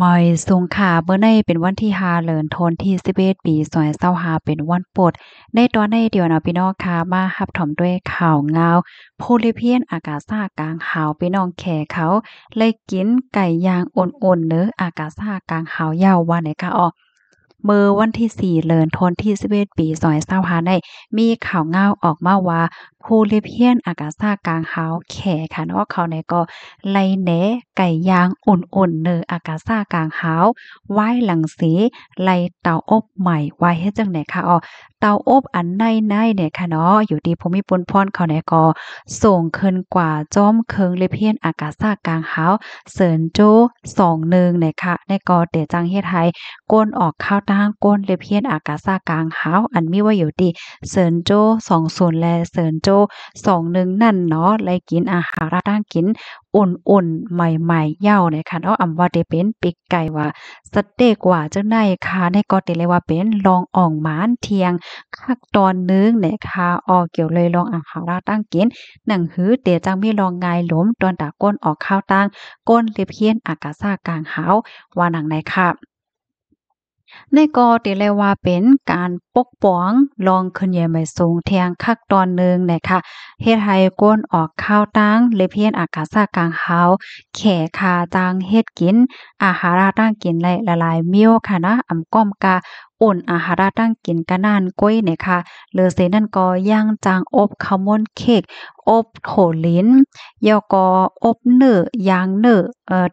มอยสุงค่ะเมื่อในเป็นวันที่5เดือนธันวาคมที่11ปี2025เป็นวันโปรดในตอนในเดียวเนาะพี่น้องค่ะมารับถอมด้วยข่าวงาวผู้ลิเพียนอากาซ่ากลางหาวพี่น้องแขเขาเลยกินไก่ย่างอ่นๆเด้ออากาซ่ากลางหาวยาวว่าไหนคะอ้อมื้อวันที่4เดือนธันวาคมที่11ปี2025ได้มีข่าวงาวออกมาว่าผู้ลิเพียนอากาซ่ากลางหาวแขค่ะเนาะเขาเนี่ยก็ไล่แหนไก่ย่างอ่นๆเด้ออากาซ่ากลางหาว ไหว้หลังสีไล่เตาอบใหม่ไว้เฮ็ดจังได๋คะอ้อเตาอบอันในเนี่ยค่ะเนาะอยู่ที่ภูมิพลพรเขาเนี่ยก็ส่งขึ้นกว่าจ้อมเคิงเลเพียนอากาศากลางหาวเสินโจ้21เนี่ยค่ะในก็เตจังเฮ็ดให้ก้นออกข้าวตางก้นเลเพียนอากาศากลางหาวอันมีไว้อยู่ที่เสินโจ้20และเสินโจ้21นั่นเนาะไล่กินอาหารต่างกินอุ่นๆใหม่ๆเย้าเนี่ยค่ะเนาะอำว่าได้เป็นปีกไก่ว่า สเต็กว่าจังได๋ค่ะในก็ติเลยว่าเป็นลองอ่องหมานเที่ยงคักตอนหนึ่งเนี่ยค่ะออกเกี่ยวเลยลองอาหารตั้งกินหนังหือเตี๋ยจังมีลองงายหลมตอนตาก้นออกข้าวตั้งก้นเล็บเฮียนอากาซ่ากลางหาวว่าหนังไหนค่ะ ในก็ติเลยว่าเป็นการปกป้องลองขึ้นเหยียมไว้สูงเทียงคักตอนหนึ่งนะคะเฮ็ดให้ก้นออกข้าวตั้งเลยเพียนอากาศกลางเฮาแขคาจังเฮ็ดกินอาหาราตั้งกินละลายมิ้วค่ะนะอำก้อมกาอุ่นอาหาราตั้งกินกะนานก้อยเนี่ยค่ะเหลือเสนั่นก็ย่างจางอบข้าวม้นเค้กอบโถลิ้นยอก็อบเนื้อย่างเนื้อ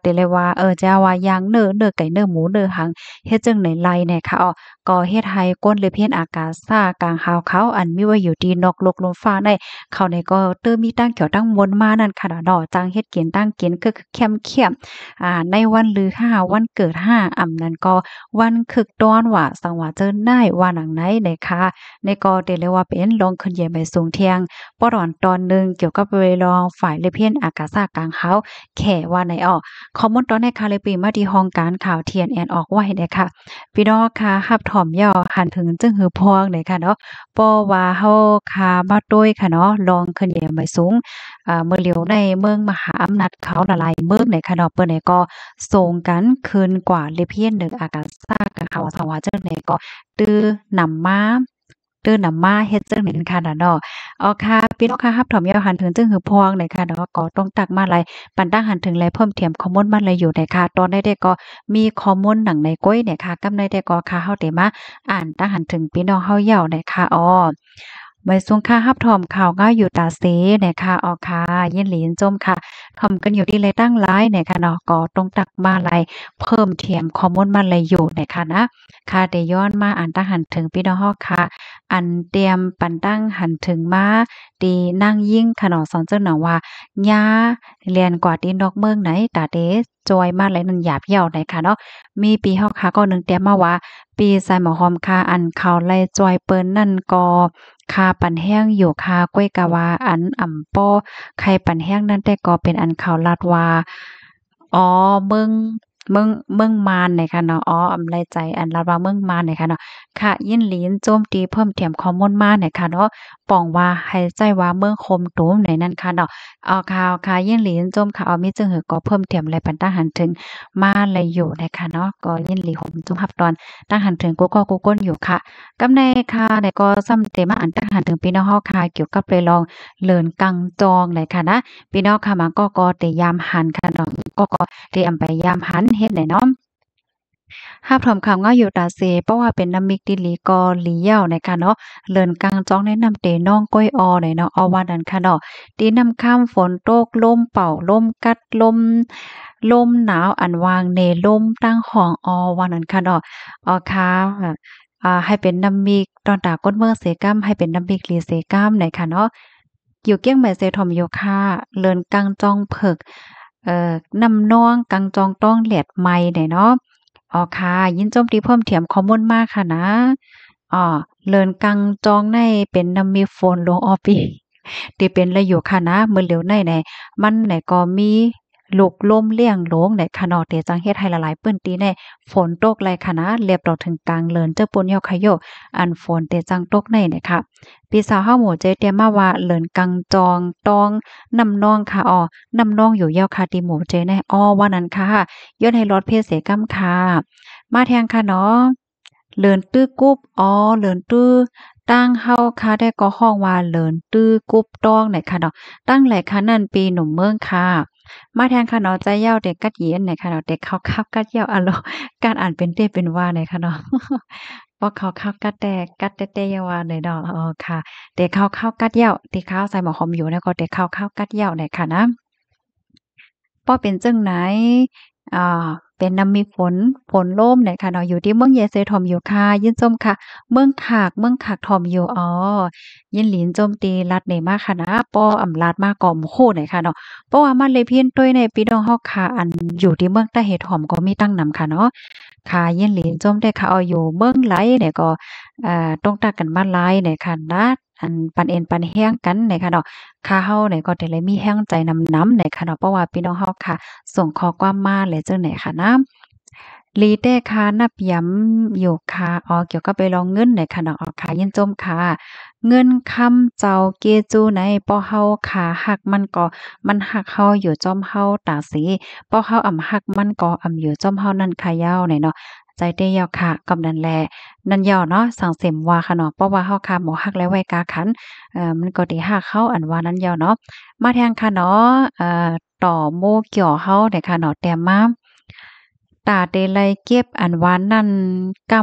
ติเลยว่าจะว่าย่างเนื้อไก่เนื้อหมูเนื้อหัง เฮ็ดจั่งใดไล่แหน่ค่ะอ้อก็เฮ็ดให้ก้นหรือเพี้ยนอากาศซ่ากลางหาวเขาอันมีไว้อยู่ที่นอกโลกลมฟ้าในเขานี่ก็เติมมีตั้งเขียวตั้งมนต์มานั่นค่ะเนาะจังเฮ็ดกินตั้งกินคือแคมๆในวันลือ5วันเกิด5นั้นก็วันคึกต้อนว่าสังว่าเจิ้นได้ว่าหนังไหนได้ค่ะในก็ได้เรียกว่าเป็นลงขึ้นเหยียบไปสูงเที่ยงป้อดอนตอนหนึ่งเกี่ยวกับเวลองฝ่ายหรือเพี้ยนอากาศซ่ากลางหาวแขว่าไหนอ้อข้อมูลตอนในค่ะเลยปีมาที่ห้องการข่าว TNN ออกไว้ได้ค่ะ พี่น้องค่ะรับถ่อมย่อหันถึงจึงหือพวงเลยค่ะเนาะเพราะว่าเฮาค่ะมาด้วยค่ะเนาะลองขึ้นเหยียมไว้สูงเมื่อเหลียวในเมืองมหาอำนาจเขาละลายเมืองในค่ะเนาะเปิ้นนี่ก็ส่งกันคืนกว่าเลเพียนหนึ่งอากาศซ่ากะเขาสว่าจังได๋ก็ตื้อนำมาเฮ็ดจังได๋ค่ะน่ะเนาะอ๋อค่ะพี่น้องค่ะรับถ่อมย่อหันถึงจึงหือพวงเลยค่ะเนาะก็ต้องตักมาหลายปันตั้งหันถึงหลายเพิ่มเติมข้อมูลมาหลายอยู่ได้ค่ะตอนได้ก็ มีข้อมูลหนังในก้อยเนี่ยค่ะกำในแต่ก็ค่ะเฮาได้มาอ่านตั้งหันถึงพี่น้องเฮาเหย้าเนี่ยค่ะอ้อไว้ซุงค่ะรับถอมข่าวง่ายอยู่ตาเสเนี่ยค่ะอ้อค่ะยินหลียินจมค่ะถ่อมกันอยู่ที่เลยตั้งหลายเนี่ยค่ะเนาะก็ต้องตักมาหลายเพิ่มเติมข้อมูลมาหลายอยู่เนี่ยค่ะนะค่ะได้ย้อนมาอ่านตั้งหันถึงพี่น้องเฮาค่ะ อันเตรียมปันตั้งหันถึงมาตีนั่งยิ่งค่ะเนาะสอนเจ้าหนังว่าย่าเรียนกว่าตีนอกเมืองไหนตาเดจอยมาหลายนั่นหยาบเหย้าไหนค่ะเนาะมีปีเฮาค่ะก็นึงเตรียมมาว่าปีใส่หมอหอมค่ะอันเขาไล่จอยเปิ้นนั่นก็คาปันแห้งอยู่คาก้วยกะว่าอันอ่ำป้อไข่ปันแห้งนั่นแต่ก็เป็นอันเขาลาดว่าอ๋อเมืองเมืองมารเนี่ยค่ะเนาะอ๋ออำไลใจอันลาดว่าเมืองมารเนี่ยค่ะเนาะ ค่ะยินหลีนโจมตีเพิ่มเติมข้อมูลมาหน่อยค่ะเนาะป้องว่าให้ใจว่าเมืองคมตุมไหนนั่นค่ะเนาะเอาข่าวค่ะยินหลีนโจมค่ะเอามีจึงหือก็เพิ่มเติมและปันตั้งหันถึงมาเลยอยู่นะคะเนาะก็ยินหลีผมจุมรับตอนตั้งหันถึงกูก็กูก้นอยู่ค่ะกำในค่ะในก็ซ้ำเตมาอันตั้งหันถึงพี่น้องเฮาค่ะเกี่ยวกับเรื่องลองเลินกังจองเลยค่ะนะพี่น้องค่ะมันก็เตยามหันค่ะเนาะก็เตอำไปยามหันเฮ็ดได้เนาะ หาบถอมคำว่าอยู่ตาเซเพราะว่าเป็นน้ำมิกดิลีกอหลีเหย้านะคะเนาะเลินกลางจ้องแนะนำเตน้องก้อยออหน่อยเนาะเอาว่านั้นค่ะเนาะตีน้ำค่ำฝนตกลมเป่าลมกัดลมหนาวอันวางเนลมตั้งห้องออว่านั้นค่ะเนาะอ๋อค่ะให้เป็นน้ำมิกตอนตาก้นเมืองเสกัมให้เป็นน้ำมิกลีเสกัมหน่อยค่ะเนาะอยู่เกี้ยงแม่เซทอมโยค่ะเลินกลางจ้องเผิกน้ำนองกลางจองต้องแหลดไม้หน่อยเนาะ อ๋อค่ะยินโจมตีเพิ่มเติมข้อมูลมากค่ะนะอ๋อเลินกังจองในเป็นนำมีโฟนลงออปีที่เป็นระอยู่ค่ะนะมื้อเหลียวในมันไหนก็มี ลูกลมเลี่ยงโลงในคะเนาะเตจังเฮ็ดให้หลายๆปื้นตีแน่ฝนตกไหลคะนะเรียบดอกถึงกลางเลินเจ้าปุ่นยอกขะโยอันฝนเตจังตกในเนี่ยค่ะปีสาวเฮาหมู่เจเตรียมมาว่าเลินกังจองตองน้ำนองค่ะน้ำนองอยู่ยาวค่ะที่หมู่เจแน่ว่านั้นค่ะย้อนให้รถเพศเสกำค่ะมาแทงค่ะเนาะเลินตื้อกุ๊บเลินตื้อตั้งเฮาค่ะได้ก็ฮ้องว่าเลินตื้อกุ๊บต้องเนี่ยค่ะเนาะตั้งแหลค่ะนั่นปีหนุ่มเมืองค่ะมาแทงค่ะเนาะใจเหย้าเด็กกัดเย็นเนี่ยค่ะเนาะเด็กเขาคับกัดเหย้าอะโลการอ่านเป็นเต้เป็นว่าเนี่ยค่ะเนาะบ่เขาคับกัดแต่กัดเต้ๆอย่าว่าเลยเนาะค่ะเด็กเขากัดเหย้าที่เขาใส่หมอหอมอยู่เนี่ยก็เด็กเขากัดเหย้าเนี่ยค่ะนะ ป้อเป็นจั่งไหนอ่เป็นนำมีฝนล่มเนี่ยค่ะเนาะอยู่ที่เมืองเยเซทอมอยู่ค่ะยินจมค่ะเมืองขากทอมอยู่ยินหลินโจมตีรัฐนี่มาค่ะนะป้ออำลาดมาก่อมโคเนี่ยค่ะเนาะเพราะว่ามันเลยเพี้ยนต้วยในพี่น้องเฮาค่ะอันอยู่ที่เมืองใต้เฮ็ดหอมก็มีตั้งนำค่ะเนาะค่ะยินหลินโจมได้ค่ะอยู่เมืองไหลเนี่ยก็ต้องตักกันมาหลายเนี่ยค่ะนะอันปันเอ็นปันแห้งกันเนี่ยค่ะเนาะ ค่ะเฮาเนี่ยก็ได้เลยมีแรงใจนำเนี่ยค่ะเนาะเพราะว่าพี่น้องเฮาค่ะส่งข้อความมาแล้วจังไหนค่ะนะลีแต่ค่ะนับย้ำอยู่ค่ะเกี่ยวกับไปลองเงินเนี่ยค่ะเนาะค่ะยินจมค่ะเงินคำเจ้าเกจูในป้อเฮาค่ะฮักมันก็มันฮักเฮาอยู่จ้อมเฮาตาสีป้อเฮาอำฮักมันก็อำอยู่จ้อมเฮานั่นค่ะยาวเนี่ยเนาะใจเต้ยาวค่ะกำนั้นแลนั่นยาวเนาะสังเสมว่าค่ะเนาะเพราะว่าเฮาค่ะบ่ฮักแล้วไว้กาขัน มันก็ได้ฮักเขาอันว่านั้นยาวเนาะมาแทงค่ะเนาะต่อโมเกี่ยวเฮาเนี่ยค่ะเนาะแต่มาตาเตไลเก็บอันว่านั่นก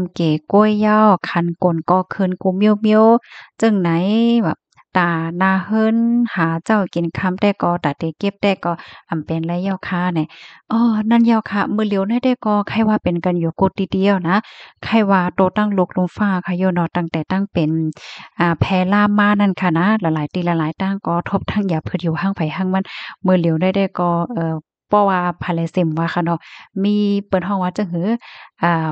ำเก๋ก้วยยาวคันกลก็เคินกูเมียวๆจึงไหนแบบตาหน้าเฮิรนหาเจ้ากินคำแต่ก็ตาเตเก็บแต่ก็อำเป็นไรยาวค่ะเนี่ยนั่นยาวค่ะมื้อเหลียวได้ก็ใครว่าเป็นกันอยู่กุดเดียวนะใครว่าโตตั้งลกลงฟ้าค่ะโยเนาะตั้งแต่ตั้งเป็น แพร่ามมานั่นค่ะนะหลายๆตีหลายๆตั้งก็ทบทั้งอย่าเพิ่นอยู่ห้างไผห้างมันมื้อเหลียวได้ก็เพราะว่าภายเซ็มว่าค่ะเนาะมีเปิ้นฮ้องว่าจั่งหืออ่า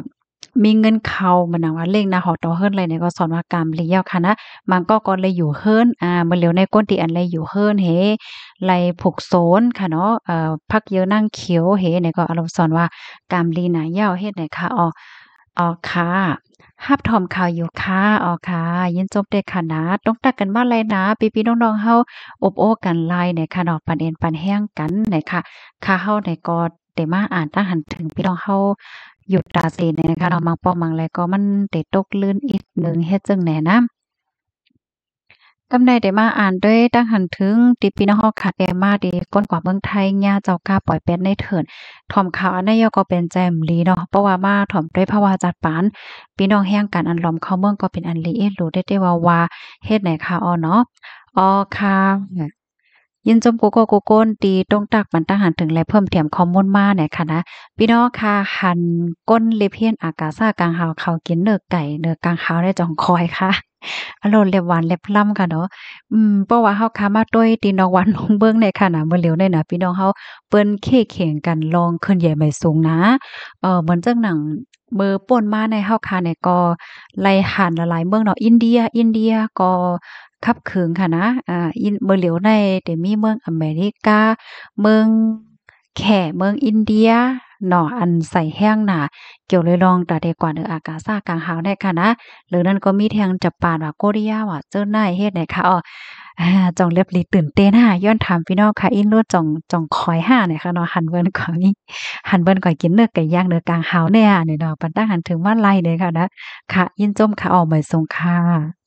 มีเงินเข้ามันน่ะว่าเลขหน้าหอตอเฮิรนไรเนี่ยก็สอนว่ากรรมเลี้ยวค่ะนะมันก็เลยอยู่เฮิรนมื้อเหลียวในก้นติอันเลยอยู่เฮิรนเฮไลผูกโสนค่ะเนาะพักเยอะนั่งเขียวเฮเนี่ยก็อารมณ์สอนว่ากรรมลีน่ะยาวเฮ็ดให้ค่ะค่ะ รับถอมข่าวอยู่ค่ะค่ะยินจบเด้อค่ะนะต้องตักกันมาเลยนะพี่ๆน้องๆเฮาอบโอ้กันหลายเนี่ยค่ะเนาะปันเอ็นปันแห้งกันเนี่ยค่ะค่ะเฮาเนี่ยก็ได้มาอ่านตั้งหันถึงพี่น้องเฮาอยู่ตาสีเนี่ยนะคะเนาะมังป้อมังไรก็มันได้ตกลื่นอีกหนึ่งเฮ็ดจังแหน่นะ กำใดได้มาอ่านด้วยตั้งหันถึงติพี่น้องเฮาขาดแอมาดีก้นกว่าเมืองไทยญาเจ้ากล้าปล่อยเป็ดในเถินถ่อมข่าวอันนายก็เป็นแจ่มลีเนาะเพราะว่ามาถ่อมด้วยภาวะจัดปานพี่น้องแห่งกันอันล้อมเข้าเมืองก็เป็นอันลีรู้ได้ว่าเฮ็ดไหนค่ะเนาะค่ะยินจมโกโก้นตีตรงตักมันตั้งหันถึงและเพิ่มเติมข้อมูลมาเนี่ยค่ะนะพี่น้องค่ะหันก้นเลเพียนอากาซ่ากลางหาวเขากินเนื้อไก่เนื้อกลางหาวได้จ่องคอยค่ะ อโลนเล็บหวานเล็บล่ำค่ะเนาะเพราะว่าเฮาค้ามาต้วยตีน้องหวานลงเบิ่งในค่ะน่ะมื้อเหลียวได้น่ะพี่น้องเฮาเปิ้นเคแข่งกันลองขึ้นใหญ่ใหม่สูงนะเหมือนจังหนังมื้อป่นมาในเฮาค่ะเนี่ยก็ไล่หันหลายๆเมืองเนาะอินเดียก็คับขึงค่ะนะมื้อเหลียวในได้มีเมืองอเมริกาเมืองแขเมืองอินเดียเนาะอันใส่แห้งน่ะเกี่ยวเลยลองตาเดกว่าเด้ออากาซ่ากลางหาวได้ค่ะนะ หรือนั่นก็มีทางจัปานว่าโกเรียว่าเจ้านายเฮ็ดไหนคะอาจ่องเล็บหลีตื่นเต้นย้อนถามพี่น้องค่ะอินโลดจ่องคอยเนี่ยค่ะเนาะหันเบิ่นก็มีหันเบิ่นก็กินเนื้อไก่ย่างเนื้อกลางหาวเนี่ยนี่เนาะปันตั้งหันถึงว่าไล่เลยค่ะนะค่ะยินจมค่ะออกใหม่ทรงค่ะ